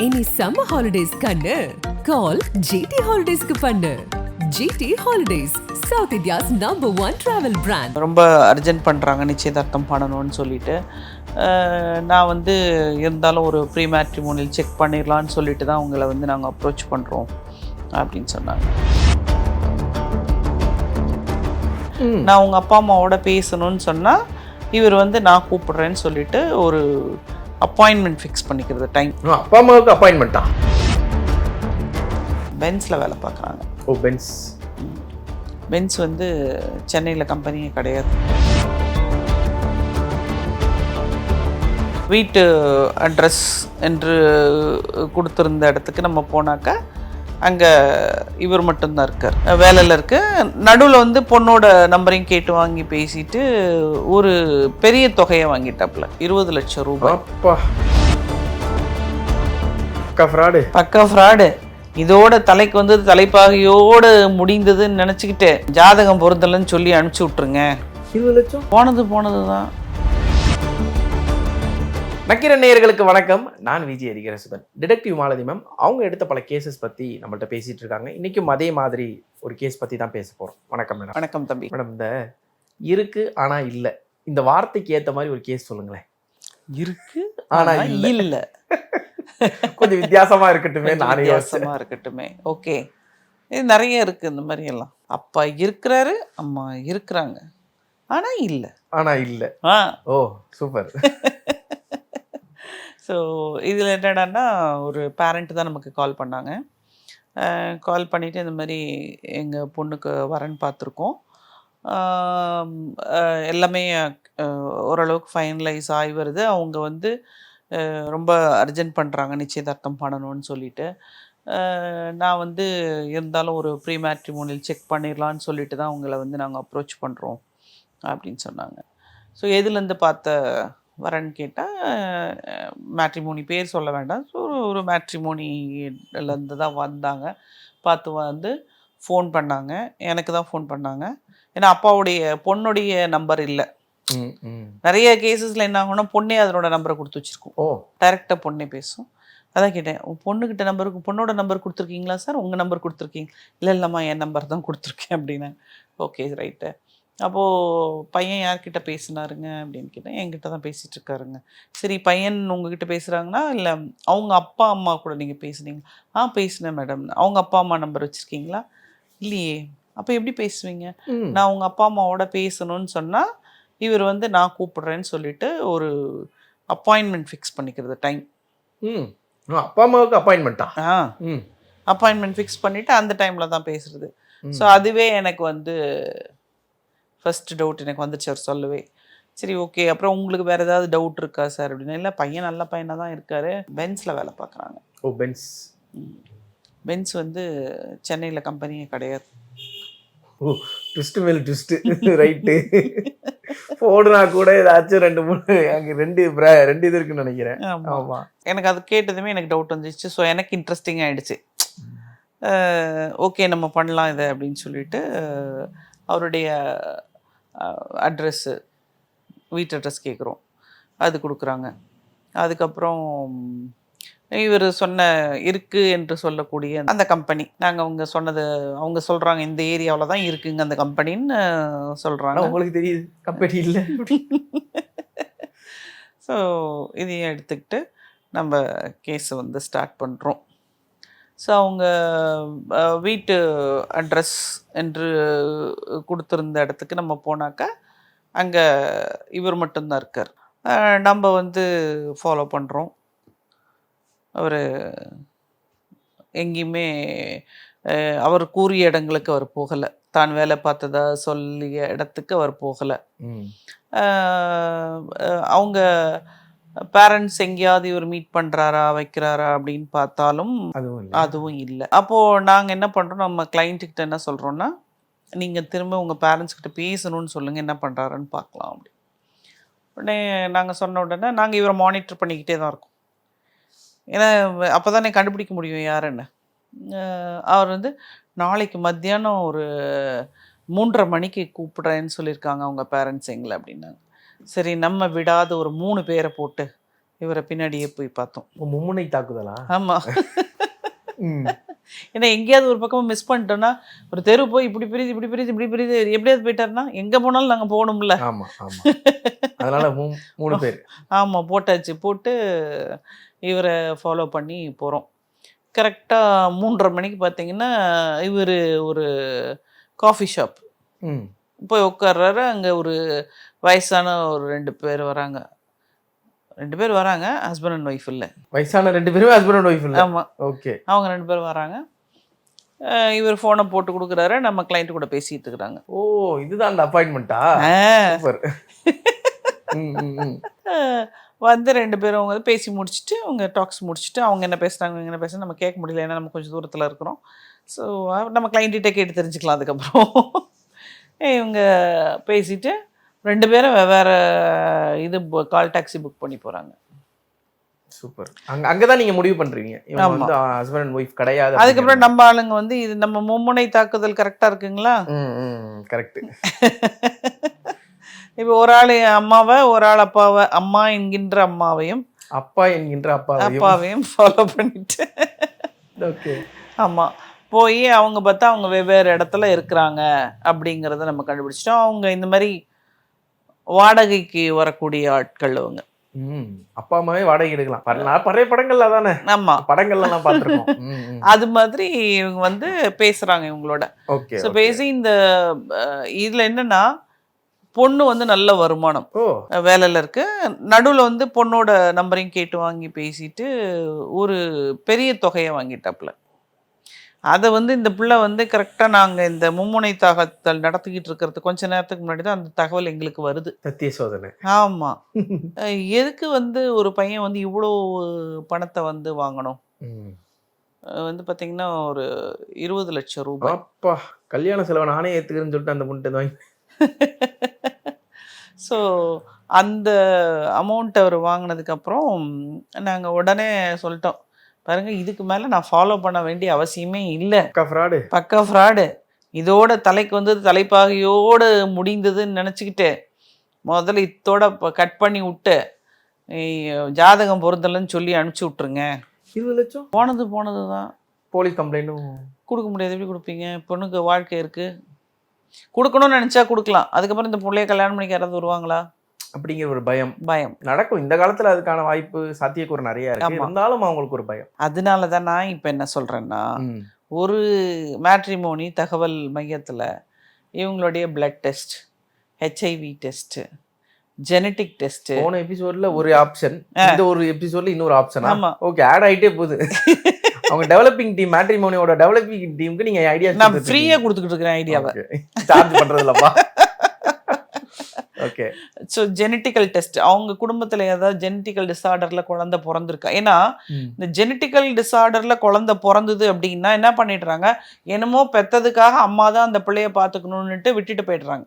இனி summer holidays கண்ணு கால் GD ஹாலிடேஸ்க்கு பண்ணு. GD holidays south India's #1 travel brand. ரொம்ப அர்ஜென்ட் பண்ணுறாங்க நிச்சயதார்த்தம் பண்ணணும்னு சொல்லிட்டு நான் வந்து இருந்தாலும் ஒரு ப்ரீ மேட்ரிமோனியல் செக் பண்ணிடலான்னு சொல்லிட்டு தான் உங்களை வந்து நாங்கள் அப்ரோச் பண்ணுறோம் அப்படின்னு சொன்னாங்க. நான் உங்கள் அப்பா அம்மாவோட பேசணும்னு சொன்னால் இவர் வந்து நான் கூப்பிடுறேன்னு சொல்லிட்டு ஒரு அப்பாயின்மெண்ட் ஃபிக்ஸ் பண்ணிக்கிறது டைம். அப்பா அம்மாவுக்கு அப்பாயின்மெண்ட்டா? பென்ஸில் வேலை பார்க்குறாங்க. ஓ, பென்ஸ் வந்து சென்னையில் கம்பெனியே கிடையாது. வீட்டு அட்ரஸ் என்று கொடுத்துருந்த இடத்துக்கு நம்ம போனாக்கா அங்கே இவர் மட்டும்தான் இருக்கார், வேலையில் இருக்கு. நடுவில் வந்து பொண்ணோட நம்பரையும் கேட்டு வாங்கி பேசிட்டு ஒரு பெரிய தொகையை வாங்கிட்டாப்புல, 20 லட்சம் ரூபாய். பக்கா ஃப்ராடு. இதோட தலைக்கு வந்து தலைப்பாகையோடு முடிந்ததுன்னு நினச்சிக்கிட்டு ஜாதகம் பொருந்தலன்னு சொல்லி அனுப்பிச்சி விட்ருங்க. 20 லட்சம் போனது தான். நக்கீர நேயர்களுக்கு வணக்கம். நான் விஜய் ஹரிஹரசுதன். டிடெக்டிவ் மாலதி மேம் அவங்க எடுத்த பல கேசஸ் பற்றி நம்மள்ட்ட பேசிகிட்டு இருக்காங்க. இன்றைக்கும் அதே மாதிரி ஒரு கேஸ் பற்றி தான் பேச போகிறோம். வணக்கம் மேடம். வணக்கம் தம்பி. மேடம், இந்த இருக்கு ஆனால் இல்லை, இந்த வார்த்தைக்கு ஏற்ற மாதிரி ஒரு கேஸ் சொல்லுங்களேன். இருக்கு ஆனால் இல்லை கொஞ்சம் வித்தியாசமாக இருக்கட்டுமே. வித்தியாசமாக இருக்கட்டுமே. ஓகே, இது நிறைய இருக்குது இந்த மாதிரி எல்லாம். அப்பா இருக்கிறாரு, அம்மா இருக்கிறாங்க, ஆனால் இல்லை. ஓ, சூப்பர். ஸோ இதில் என்னடான்னா, ஒரு பேரண்ட் தான் நமக்கு கால் பண்ணாங்க. கால் பண்ணிவிட்டு இந்த மாதிரி எங்கள் பொண்ணுக்கு வரன் பார்த்துருக்கோம், எல்லாமே ஓரளவுக்கு ஃபைனலைஸ் ஆகி வருது. அவங்க வந்து ரொம்ப அர்ஜென்ட் பண்ணுறாங்க நிச்சயதார்த்தம் பண்ணணும்னு சொல்லிட்டு நான் வந்து இருந்தாலும் ஒரு ப்ரீ மேட்ரிமோனியல் செக் பண்ணிடலான்னு சொல்லிட்டு தான் உங்களை வந்து நாங்கள் அப்ரோச் பண்ணுறோம் அப்படின்னு சொன்னாங்க. ஸோ எதுலேருந்து பார்த்த வரேன்னு கேட்டால் மேட்ரிமோனி பேர் சொல்ல வேண்டாம். ஸோ ஒரு மேட்ரிமோனிலேருந்து தான் வந்தாங்க. பார்த்து வந்து ஃபோன் பண்ணாங்க, எனக்கு தான் ஃபோன் பண்ணாங்க. ஏன்னா அப்பாவுடைய பொண்ணுடைய நம்பர் இல்லை. நிறைய கேசஸில் என்ன ஆகும்னா பொண்ணே அதனோட நம்பரை கொடுத்து வச்சுருக்கோம். டைரெக்டாக பொண்ணே பேசும். அதான் கேட்டேன், பொண்ணுக்கிட்ட பொண்ணோட நம்பர் கொடுத்துருக்கீங்களா சார்? உங்கள் நம்பர் கொடுத்துருக்கீங்க? இல்லைம்மா, என் நம்பர் தான் கொடுத்துருக்கேன் அப்படின்னா. Okay, right. அப்போது பையன் யார்கிட்ட பேசினாருங்க அப்படின்னு கேட்டேன். என்கிட்ட தான் பேசிகிட்டு இருக்காருங்க. சரி, பையன் உங்ககிட்ட பேசுகிறாங்கன்னா இல்லை அவங்க அப்பா அம்மா கூட நீங்கள் பேசுனீங்க? பேசினேன் மேடம். அவங்க அப்பா அம்மா நம்பர் வச்சுருக்கீங்களா? இல்லையே. அப்போ எப்படி பேசுவீங்க? நான் உங்கள் அப்பா அம்மாவோட பேசணும்னு சொன்னால் இவர் வந்து நான் கூப்பிடுறேன்னு சொல்லிட்டு ஒரு அப்பாயின்மெண்ட் ஃபிக்ஸ் பண்ணிக்கிறது டைம். அப்பா அம்மாவுக்கு அப்பாயின்மெண்ட்டா? அப்பாயின்மெண்ட் ஃபிக்ஸ் பண்ணிவிட்டு அந்த டைமில் தான் பேசுகிறது. ஸோ அதுவே எனக்கு வந்து ஃபஸ்ட்டு டவுட் எனக்கு வந்துச்சு அவர் சொல்லவே. சரி, ஓகே. அப்புறம் உங்களுக்கு வேறு ஏதாவது டவுட் இருக்கா சார் அப்படின்னா, இல்லை பையன் நல்ல பையனாக தான் இருக்கார், பென்ஸில் வேலை பார்க்குறாங்க. ஓ, பென்ஸ் வந்து சென்னையில் கம்பெனியே கிடையாது. ஓ, ட்விஸ்ட்டு மேல் ட்விஸ்ட்டு. ரைட்டு. போடுனா கூட ஏதாச்சும் 2-3 அங்கே ரெண்டு இது இருக்குன்னு நினைக்கிறேன். ஆமாம். எனக்கு அது கேட்டதுமே எனக்கு டவுட் வந்துச்சு. ஸோ எனக்கு இன்ட்ரெஸ்டிங் ஆகிடுச்சு. ஓகே, நம்ம பண்ணலாம் இதை அப்படின்னு சொல்லிட்டு அவருடைய அட்ரெஸ்ஸு, வீட்டு அட்ரஸ் கேட்குறோம், அது கொடுக்குறாங்க. அதுக்கப்புறம் இவர் சொன்ன இருக்குது என்று சொல்லக்கூடிய அந்த கம்பெனி, நாங்கள் அவங்க சொல்கிறாங்க இந்த ஏரியாவில் தான் இருக்குங்க அந்த கம்பெனின்னு சொல்கிறாங்க. உங்களுக்கு தெரியுது கம்பெனி இல்லை. ஸோ இதையும் எடுத்துக்கிட்டு நம்ம கேஸை வந்து ஸ்டார்ட் பண்ணுறோம். ஸோ அவங்க வீட்டு அட்ரஸ் என்று கொடுத்துருந்த இடத்துக்கு நம்ம போனாக்கா அங்கே இவர் மட்டும்தான் இருக்கார். நம்ம வந்து ஃபாலோ பண்ணுறோம். அவர் எங்கேயுமே அவர் கூறிய இடங்களுக்கு அவர் போகலை, தான் வேலை பார்த்ததா சொல்லிய இடத்துக்கு அவர் போகலை. அவங்க பேரண்ட்ஸ் எங்கேயாவது இவர் மீட் பண்ணுறாரா வைக்கிறாரா அப்படின்னு பார்த்தாலும் அதுவும் இல்லை. அப்போது நாங்கள் என்ன பண்ணுறோம், நம்ம கிளைண்ட்டுக்கிட்ட என்ன சொல்கிறோன்னா, நீங்கள் திரும்ப உங்கள் பேரண்ட்ஸ்கிட்ட பேசணும்னு சொல்லுங்கள், என்ன பண்ணுறாருன்னு பார்க்கலாம் அப்படி. உடனே நாங்கள் சொன்ன உடனே நாங்கள் இவரை மானிட்டர் பண்ணிக்கிட்டே தான் இருக்கோம். ஏன்னா அப்போ தானே கண்டுபிடிக்க முடியும் யாருன்னு. அவர் வந்து நாளைக்கு மத்தியானம் ஒரு 3:30 மணிக்கு கூப்பிட்றேன்னு சொல்லியிருக்காங்க அவங்க பேரண்ட்ஸ் எங்களை அப்படின்னாங்க. சரி, நம்ம விடாத ஒரு 3 பேரை போட்டு இவரை பின்னாடியே போய் பார்த்தோம். மும்முனை தாக்குதலா? ஆமாம். ஏன்னா எங்கேயாவது ஒரு பக்கமாக மிஸ் பண்ணிட்டோன்னா ஒரு தெரு போய் இப்படி பிரிது இப்படி பிரிது இப்படி பிரிது எப்படியாவது போயிட்டாருன்னா எங்கே போனாலும் நாங்கள் போகணும்ல. ஆமாம் ஆமாம். அதனால் 3 பேர். ஆமாம் போட்டாச்சு. போட்டு இவரை ஃபாலோ பண்ணி போகிறோம். கரெக்டாக 3:30 மணிக்கு பார்த்தீங்கன்னா இவர் ஒரு காஃபி ஷாப் போய் உட்கார்றாரு. அங்கே ஒரு வயசான ஒரு 2 பேர் வராங்க. 2 பேர் வராங்க, ஹஸ்பண்ட் அண்ட் ஒய்ஃப் இல்லை. வயசான 2 பேருமே ஹஸ்பண்ட் அண்ட் ஒய்ஃப் இல்லை? ஆமாம். ஓகே. அவங்க 2 பேர் வராங்க. இவர் ஃபோனை போட்டு கொடுக்குறாரு, நம்ம கிளைண்ட் கூட பேசிட்டு இருக்கிறாங்க. ஓ, இதுதான் அந்த அப்பாயின்மெண்ட்டா? சூப்பர். வந்து 2 பேரும் அவங்க பேசி முடிச்சுட்டு அவங்க டாக்ஸ் முடிச்சுட்டு அவங்க என்ன பேசுகிறாங்க என்ன பேசுகிறாங்க நம்ம கேட்க முடியல, ஏன்னா நம்ம கொஞ்சம் தூரத்தில் இருக்கிறோம். ஸோ நம்ம கிளைண்ட்டிகிட்ட கேட்டு தெரிஞ்சுக்கலாம். அதுக்கப்புறம் இவங்க பேசிட்டு 2 பேரும் வேறு இது கால் டாக்ஸி புக் பண்ணி போகிறாங்க. சூப்பர். அங்கே தான் நீங்கள் முடிவு பண்ணுறீங்க இவங்க வந்து ஹஸ்பண்ட் அண்ட் ஒய்ஃப் கிடையாது. அதுக்கப்புறம் நம்ம ஆளுங்க வந்து இது நம்ம மும்முனை தாக்குதல் கரெக்டாக இருக்குங்களா? கரெக்டு. இப்போ ஒரு ஆள் அம்மாவை, ஒரு ஆள் அப்பாவை, அம்மா என்கின்ற அம்மாவையும் அப்பா என்கின்ற அப்பாவையும் ஃபாலோ பண்ணிட்டு ஓகே. ஆமாம் போய் அவங்க பார்த்தா அவங்க வெவ்வேறு இடத்துல இருக்கிறாங்க அப்படிங்கிறத நம்ம கண்டுபிடிச்சிட்டோம். அவங்க இந்த மாதிரி வாடகைக்கு வரக்கூடிய ஆட்கள் அவங்க. அப்பா அம்மாவே வாடகை எடுக்கலாம். நிறைய படங்கள்ல தானே. ஆமாம், படங்கள்ல நான் பார்த்துருக்கோம். அது மாதிரி இவங்க வந்து பேசுறாங்க இவங்களோட. ஓகே. ஸோ பேசி இந்த இதில் என்னன்னா பொண்ணு வந்து நல்ல வருமானம் வேலையில் இருக்கு. நடுவில் வந்து பொண்ணோட நம்பரையும் கேட்டு வாங்கி பேசிட்டு ஒரு பெரிய தொகையை வாங்கிட்டாப்புல. அதை வந்து இந்த பிள்ளை வந்து கரெக்டாக நாங்கள் இந்த மும்முனை தாக்குதல் நடத்திக்கிட்டு இருக்கிறது கொஞ்ச நேரத்துக்கு முன்னாடி தான் அந்த தகவல் எங்களுக்கு வருது. சத்திய சோதனை. ஆமாம். எதுக்கு வந்து ஒரு பையன் வந்து இவ்வளோ பணத்தை வந்து வாங்கணும்? வந்து பார்த்தீங்கன்னா ஒரு 20 லட்சம் ரூபாய். அப்பா, கல்யாண செலவை நானே ஏற்றுக்கிறேன்னு சொல்லிட்டு அந்த முட்டை வாங்கி. ஸோ அந்த அமௌண்ட் அவர் வாங்கினதுக்கப்புறம் நாங்கள் உடனே சொல்லிட்டோம், பாருங்க இதுக்கு மேலே நான் ஃபாலோ பண்ண வேண்டிய அவசியமே இல்லை. பக்கா ஃப்ராடு. இதோட தலைக்கு வந்து தலைப்பாகையோடு முடிந்ததுன்னு நினச்சிக்கிட்டு முதல்ல இதோட கட் பண்ணி விட்டு ஜாதகம் பொருந்தலன்னு சொல்லி அனுப்பிச்சி விட்ருங்க. 20 லட்சம் போனது தான். போலீஸ் கம்ப்ளைண்ட்டும் கொடுக்க முடியாது. எப்படி கொடுப்பீங்க? பொண்ணுக்கு வாழ்க்கை இருக்குது, கொடுக்கணும்னு நினச்சா கொடுக்கலாம். அதுக்கப்புறம் இந்த பிள்ளைய கல்யாணம் பண்ணிக்க யாராவது வருவாங்களா அப்படிங்கிற ஒரு பயம் நடக்கும் இந்த காலத்தில். அதுக்கான வாய்ப்பு சாத்தியக்கூறு நிறைய இருக்கு. இருந்தாலும் அவங்களுக்கு ஒரு பயம். அதனால தான் நான் இப்போ என்ன சொல்கிறேன்னா, ஒரு மேட்ரிமோனி தகவல் மையத்தில் இவங்களுடைய blood test, HIV test, genetic test. போன எபிசோட்ல ஒரு ஆப்ஷன், இந்த ஒரு எபிசோட்ல இன்னொரு ஆப்ஷன். ஆமாம், ஓகே, ஆட் ஆகிட்டே போகுது. அவங்க டெவலப்பிங் டீம், மேட்ரிமோனியோட டெவலப்பிங் டீமுக்கு நீங்க ஐடியா நான் ஃப்ரீயா கொடுத்துக்கிட்டு இருக்கிறேன். ஐடியாவை சார்ஜ் பண்றதுலப்பா. ஓகே. ஸோ ஜெனட்டிக்கல் டெஸ்ட், அவங்க குடும்பத்தில் ஏதாவது ஜெனட்டிக்கல் டிஸார்டரில் குழந்தை பிறந்திருக்கா? ஏன்னா இந்த ஜெனட்டிக்கல் டிஸார்டரில் குழந்தை பிறந்தது அப்படின்னா என்ன பண்ணிடுறாங்க, என்னமோ பெற்றதுக்காக அம்மா தான் அந்த பிள்ளைய பார்த்துக்கணுன்னுட்டு விட்டுட்டு போயிடுறாங்க.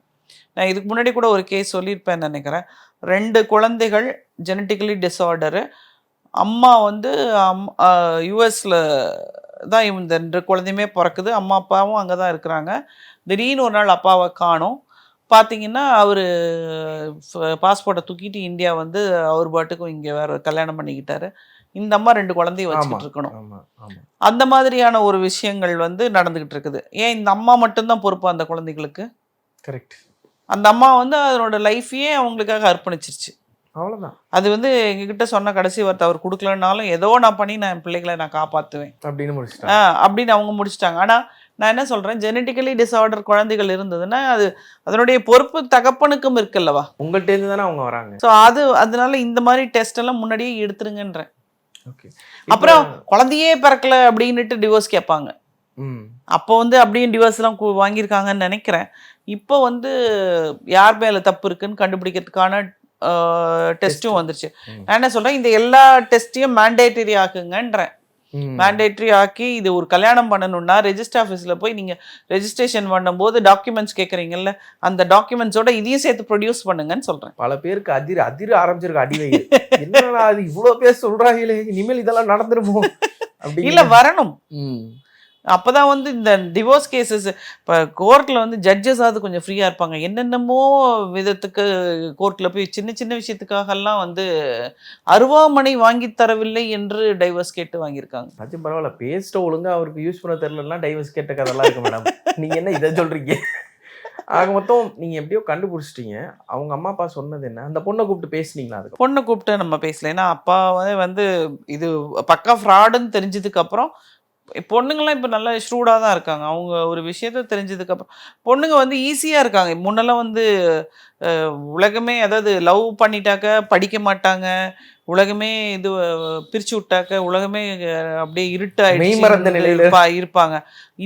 நான் இதுக்கு முன்னாடி கூட ஒரு கேஸ் சொல்லியிருப்பேன்னு நினைக்கிறேன். 2 குழந்தைகள் ஜெனட்டிக்கலி டிஸார்டரு. அம்மா வந்து யூஎஸில் தான் இந்த 2 குழந்தையுமே பிறக்குது. அம்மா அப்பாவும் அங்கே தான் இருக்கிறாங்க. திடீர்னு ஒரு நாள் அப்பாவை காணோம். பார்த்தீங்கன்னா அவர் பாஸ்போர்ட்டை தூக்கிட்டு இந்தியா வந்து அவர் பாட்டுக்கும் இங்கே வேறு கல்யாணம் பண்ணிக்கிட்டாரு. இந்த அம்மா 2 குழந்தைய வச்சுக்கிட்டு இருக்கணும். அந்த மாதிரியான ஒரு விஷயங்கள் வந்து நடந்துக்கிட்டு இருக்குது. ஏன் இந்த அம்மா மட்டும்தான் பொறுப்பு அந்த குழந்தைகளுக்கு? கரெக்ட். அந்த அம்மா வந்து அதனோட லைஃபையே அவங்களுக்காக அர்ப்பணிச்சிருச்சு. அவ்வளோதான். அது வந்து எங்ககிட்ட சொன்ன கடைசி வார்த்தை, அவர் கொடுக்கலனாலும் ஏதோ நான் பண்ணி நான் என் பிள்ளைகளை நான் காப்பாற்றுவேன் அப்படின்னு அவங்க முடிச்சிட்டாங்க. ஆனால் நான் என்ன சொல்கிறேன், ஜெனட்டிக்கலி டிஸார்டர் குழந்தைகள் இருந்ததுன்னா அது அதனுடைய பொறுப்பு தகப்பனுக்கும் இருக்குல்லவா, உங்கள்கிட்ட இருந்து தானே அவங்க வராங்க. ஸோ அதனால இந்த மாதிரி டெஸ்ட் எல்லாம் முன்னாடியே எடுத்துருங்கன்றேன். ஓகே. அப்புறம் குழந்தையே பிறக்கல அப்படின்னுட்டு டிவோர்ஸ் கேட்பாங்க. அப்போ வந்து அப்படியும் டிவோர்ஸ்லாம் வாங்கியிருக்காங்கன்னு நினைக்கிறேன். இப்போ வந்து யார் மேலே தப்பு இருக்குன்னு கண்டுபிடிக்கிறதுக்கான டெஸ்ட்டும் வந்துருச்சு. நான் என்ன சொல்கிறேன், இந்த எல்லா டெஸ்ட்டையும் மேண்டேட்டரி ஆக்குங்கன்றேன். மேண்டேட்ரி ஆக்கி இது ஒரு கல்யாணம் பண்ணணும்னா ரெஜிஸ்டர் ஆஃபீஸில் போய் நீங்கள் ரெஜிஸ்ட்ரேஷன் பண்ணும்போது டாக்குமெண்ட்ஸ் கேட்குறீங்கல்ல, அந்த டாக்குமெண்ட்ஸோட இதையும் சேர்த்து ப்ரொடியூஸ் பண்ணுங்கன்னு சொல்கிறேன். பல பேருக்கு அதிர ஆரம்பிச்சிருக்க அடிவை. என்னன்னா அது இவ்வளோ பேர் சொல்கிறாங்களே, இனிமேல் இதெல்லாம் நடந்துருமோ அப்படி இல்லை வரணும். அப்பதான் வந்து இந்த டிவோர்ஸ் கேசஸ் இப்போ கோர்ட்டில் வந்து ஜட்ஜஸாவது கொஞ்சம் ஃப்ரீயாக இருப்பாங்க. என்னென்னமோ விதத்துக்கு கோர்ட்டில் போய் சின்ன சின்ன விஷயத்துக்காகலாம் வந்து அருவாமனை வாங்கி தரவில்லை என்று டைவர்ஸ் கேட்டு வாங்கியிருக்காங்க. அது பரவாயில்ல, பேஸ்ட்டை ஒழுங்கா அவருக்கு யூஸ் பண்ண தெரியலன்னா டைவர்ஸ் கேட்ட கதெல்லாம் இருக்கு மேடம். நீங்க என்ன இதை சொல்றீங்க? ஆக மொத்தம் நீங்க எப்படியோ கண்டுபிடிச்சிட்டீங்க. அவங்க அம்மா அப்பா சொன்னது என்ன? அந்த பொண்ணை கூப்பிட்டு பேசுனீங்களா? அதுக்கு பொண்ணை கூப்பிட்டு நம்ம பேசல. ஏன்னா அப்பா வந்து இது பக்கா ஃப்ராடுன்னு தெரிஞ்சதுக்கப்புறம் பொண்ணுங்களாம் இப்போ நல்லா ஷ்ரூடாக தான் இருக்காங்க. அவங்க ஒரு விஷயத்த தெரிஞ்சதுக்கப்புறம் பொண்ணுங்க வந்து ஈஸியாக இருக்காங்க. முன்னெல்லாம் வந்து உலகமே அதாவது லவ் பண்ணிட்டாக்க படிக்க மாட்டாங்க, உலகமே இது பிரித்து விட்டாக்க உலகமே அப்படியே மெய்மறந்த நிலையில இருப்பாங்க.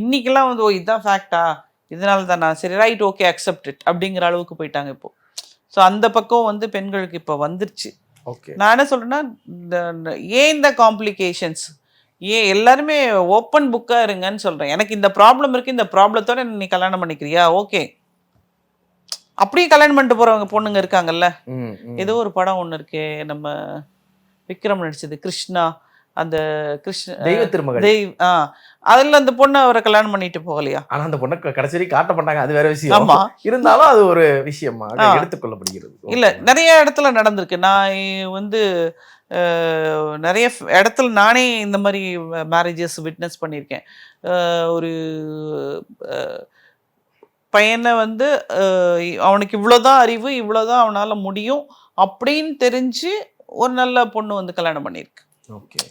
இன்னைக்கெல்லாம் வந்து ஓ இதுதான் ஃபேக்டா, இதனால தான் நான் சரி ரைட் ஓகே அக்செப்ட் இட் அப்படிங்கிற அளவுக்கு போயிட்டாங்க இப்போ. ஸோ அந்த பக்கம் வந்து பெண்களுக்கு இப்போ வந்துருச்சு. ஓகே, நான் என்ன சொல்கிறேன்னா ஏன் இந்த காம்ப்ளிகேஷன்ஸ், ஏன் எல்லாருமே ஓப்பன் புக்காக இருங்கன்னு சொல்கிறேன். எனக்கு இந்த ப்ராப்ளம் இருக்குது, இந்த ப்ராப்ளத்தோட நீ கல்யாணம் பண்ணிக்கிறியா ஓகே. அப்படியே கல்யாணம் பண்ணிட்டு போகிறவங்க பொண்ணுங்க இருக்காங்கல்ல. ஏதோ ஒரு படம் ஒன்று இருக்கே நம்ம விக்ரம் நடிச்சது, கிருஷ்ணா, அந்த தெய்வ திருமகள் அதில் அந்த பொண்ணை அவரை கல்யாணம் பண்ணிட்டு போகலையா? ஆனால் அந்த பொண்ணை கடைசி வரைக்கும் காட்ட மாட்டாங்க, அது வேற விஷயம். ஆமாம், இருந்தாலும் அது ஒரு விஷயமா எடுத்துக்கொள்ளப்படுகிறது. இல்லை நிறைய இடத்துல நடந்திருக்கு. நான் வந்து நிறைய இடத்துல நானே இந்த மாதிரி மேரேஜஸ் விட்னஸ் பண்ணியிருக்கேன். ஒரு பையனை வந்து அவனுக்கு இவ்வளோதான் அறிவு, இவ்வளோதான் அவனால் முடியும் அப்படின்னு தெரிஞ்சு ஒரு நல்ல பொண்ணு வந்து கல்யாணம் பண்ணியிருக்கு. ஓகே,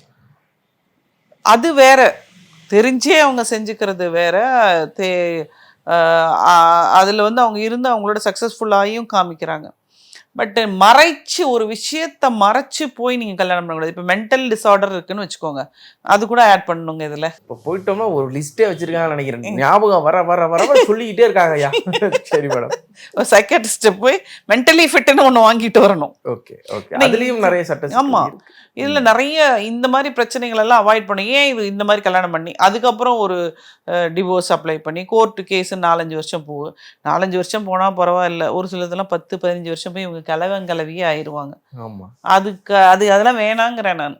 அது வேற, தெரிஞ்சே அவங்க செஞ்சுக்கிறது வேற. அதில் வந்து அவங்க இருந்து அவங்களோட சக்ஸஸ்ஃபுல்லாகியும் காமிக்கிறாங்க. பட் மறைச்சு ஒரு விஷயத்த மறைச்சு போய் நீங்கள் கல்யாணம் பண்ணக்கூடாது. இப்போ மென்டல் டிஸார்டர் இருக்குன்னு வச்சுக்கோங்க, அது கூட ஆட் பண்ணணுங்க இதில். இப்போ போயிட்டோம்னா ஒரு லிஸ்ட்டே வச்சிருக்காங்கன்னு நினைக்கிறேன். ஞாபகம் வர வர வர சொல்லிக்கிட்டே இருக்காங்க. ஐயா சரி மேடம், ஒரு சைக்காட்ரிஸ்ட்டை போய் மென்டலி ஃபிட்டுன்னு ஒன்று வாங்கிட்டு வரணும். ஓகே ஓகே, அதுலேயும் நிறைய சட்டம். ஆமாம், இதில் நிறைய இந்த மாதிரி பிரச்சனைகள் எல்லாம் அவாய்ட் பண்ணி ஏன் இது இந்த மாதிரி கல்யாணம் பண்ணி அதுக்கப்புறம் ஒரு டிவோர்ஸ் அப்ளை பண்ணி கோர்ட்டு கேஸு 4-5 வருஷம் போகும். 4-5 வருஷம் போனால் பரவாயில்ல, ஒரு சிலதெல்லாம் 10-15 வருஷம் போய் இவங்க கலவையே ஆயிடுவாங்க. ஆமாம், அதெல்லாம் வேணாங்கிறேன் நான்.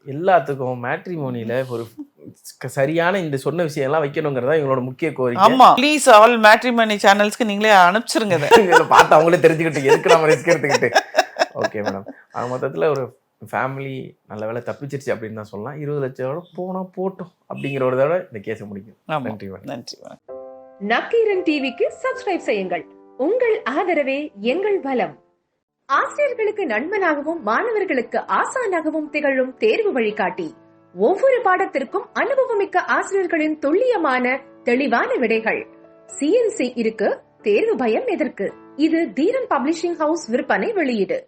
எல்லாத்துக்கும் மேட்ரிமோனியில் ஒரு சரியான இந்த சொன்ன விஷயம் எல்லாம் வைக்கணுங்கிறதா இவங்களோட முக்கிய கோரிக்கை. ஆமா, ப்ளீஸ் ஆல் மேட்ரிமோனி சேனல்ஸ்க்கு நீங்களே அனுப்பிச்சிருங்க. பார்த்து அவங்களே தெரிஞ்சுக்கிட்டு எதுக்கு நம்ம ரிஸ்க் எடுத்துக்கிட்டு. ஓகே மேடம், மொத்தத்தில் ஒரு ஃபேமிலி நல்ல வேலை தப்பிச்சிருச்சு அப்படின்னு தான் சொல்லலாம். 20 லட்சம் போனால் போட்டோம் அப்படிங்கிற ஒரு தடவை இந்த கேஸை முடிக்கும். நன்றி மேடம். நன்றி. நக்கீரன் டிவிக்கு சப்ஸ்கிரைப் செய்யுங்கள். உங்கள் ஆதரவே எங்கள் பலம். ஆசிரியர்களுக்கு நண்பனாகவும் மாணவர்களுக்கு ஆசானாகவும் திகழும் தேர்வு வழிகாட்டி. ஒவ்வொரு பாடத்திற்கும் அனுபவமிக்க ஆசிரியர்களின் துல்லியமான தெளிவான விடைகள். CNC இருக்கு, தேர்வு பயம் எதற்கு? இது தீரன் பப்ளிஷிங் ஹவுஸ் விற்பனை வெளியீடு.